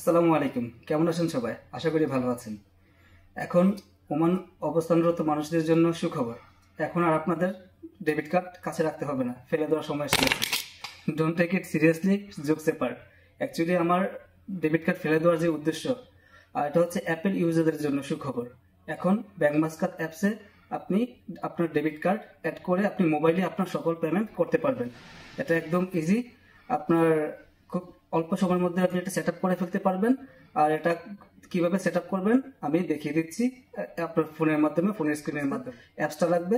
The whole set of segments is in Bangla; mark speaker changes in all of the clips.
Speaker 1: আসসালামু আলাইকুম। কেমন আছেন সবাই? আশা করি ভালো আছেন। এখন ওমান অবস্থানরত মানুষদের জন্য সুখবর। এখন আর আপনাদের ডেবিট কার্ড কাছে রাখতে হবে না, ফেলে দেওয়ার সময় এসে গেছে। Don't take it seriously, jokes apart. Actually আমার ডেবিট কার্ড ফেলে দেওয়ার যে উদ্দেশ্য, এটা হচ্ছে অ্যাপেল ইউজারদের জন্য সুখবর। এখন ব্যাংক মাস্কাত অ্যাপসে আপনি আপনার ডেবিট কার্ড অ্যাড করে আপনি মোবাইলে আপনার সকল পেমেন্ট করতে পারবেন। এটা একদম ইজি। আপনার খুব অল্প সময়ের মধ্যে আপনি এটা সেট আপ করে ফেলতে পারবেন। আর এটা কিভাবে সেট আপ করবেন আমি দেখিয়ে দিচ্ছি আপনার ফোনের মাধ্যমে, ফোনের স্ক্রিনের মাধ্যমে। অ্যাপসটা লাগবে,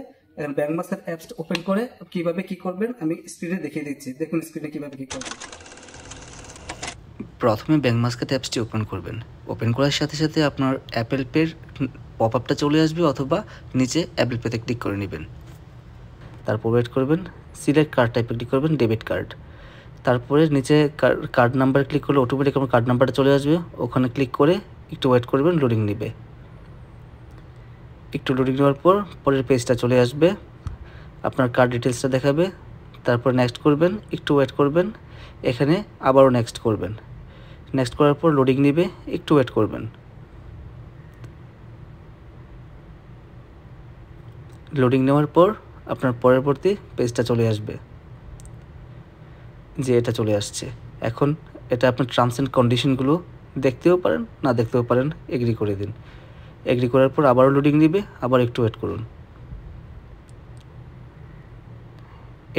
Speaker 1: ব্যাংক মাস্টার অ্যাপস ওপেন করে কিভাবে কি করবেন আমি স্ক্রিনে দেখিয়ে দিচ্ছি। দেখুন স্ক্রিনে কিভাবে কি করবেন।
Speaker 2: প্রথমে ব্যাংক মাস্কাত অ্যাপসটি ওপেন করবেন। ওপেন করার সাথে সাথে আপনার অ্যাপেল পের পপ আপটা চলে আসবে, অথবা নিচে অ্যাপেল পেতে ক্লিক করে নেবেন। তারপর ওয়েট করবেন, সিলেক্ট কার্ড টাইপে ক্লিক করবেন, ডেবিট কার্ড। তারপরে নিচে কার্ড নাম্বার ক্লিক করলে অটোমেটিক আমার কার্ড নাম্বারটা চলে আসবে। ওখানে ক্লিক করে একটু ওয়েট করবেন, লোডিং নেবে। একটু লোডিং নেওয়ার পর পরের পেজটা চলে আসবে, আপনার কার্ড ডিটেলসটা দেখাবে। তারপর নেক্সট করবেন, একটু ওয়েট করবেন, এখানে আবারও নেক্সট করবেন। নেক্সট করার পর লোডিং নেবে, একটু ওয়েট করবেন। লোডিং নেওয়ার পর আপনার পরবর্তী পেজটা চলে আসবে, যে এটা চলে আসছে। এখন এটা আপনার টার্মস অ্যান্ড কন্ডিশনগুলো দেখতেও পারেন, না দেখতেও পারেন, এগ্রি করে দিন। এগ্রি করার পর আবারও লোডিং নেবে, আবার একটু ওয়েট করুন।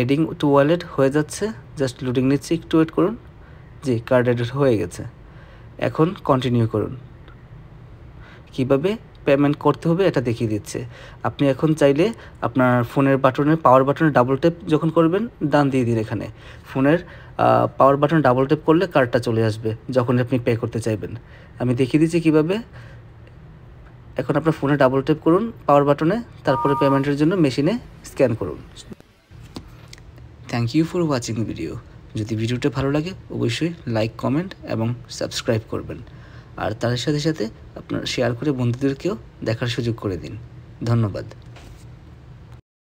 Speaker 2: এডিং টু ওয়ালেট হয়ে যাচ্ছে, জাস্ট লোডিং নিচ্ছে, একটু ওয়েট করুন। জি, কার্ড এডিট হয়ে গেছে। এখন কন্টিনিউ করুন। কিভাবে পেমেন্ট করতে হবে এটা দেখিয়ে দিচ্ছে। আপনি এখন চাইলে আপনার ফোনের পাওয়ার বাটনে ডাবল ট্যাপ যখন করবেন, ডান দিয়ে দিন। এখানে ফোনের পাওয়ার বাটন ডাবল ট্যাপ করলে কার্ডটা চলে আসবে যখন আপনি পে করতে চাইবেন। আমি দেখিয়ে দিচ্ছি কিভাবে। এখন আপনার ফোনে ডাবল ট্যাপ করুন পাওয়ার বাটনে, তারপরে পেমেন্টের জন্য মেশিনে স্ক্যান করুন। Thank you for watching video. যদি ভিডিওটা ভালো লাগে অবশ্যই লাইক, কমেন্ট এবং সাবস্ক্রাইব করবেন। আর তার সাথে সাথে আপনার শেয়ার করে বন্ধুদেরকেও দেখার সুযোগ করে দিন। ধন্যবাদ।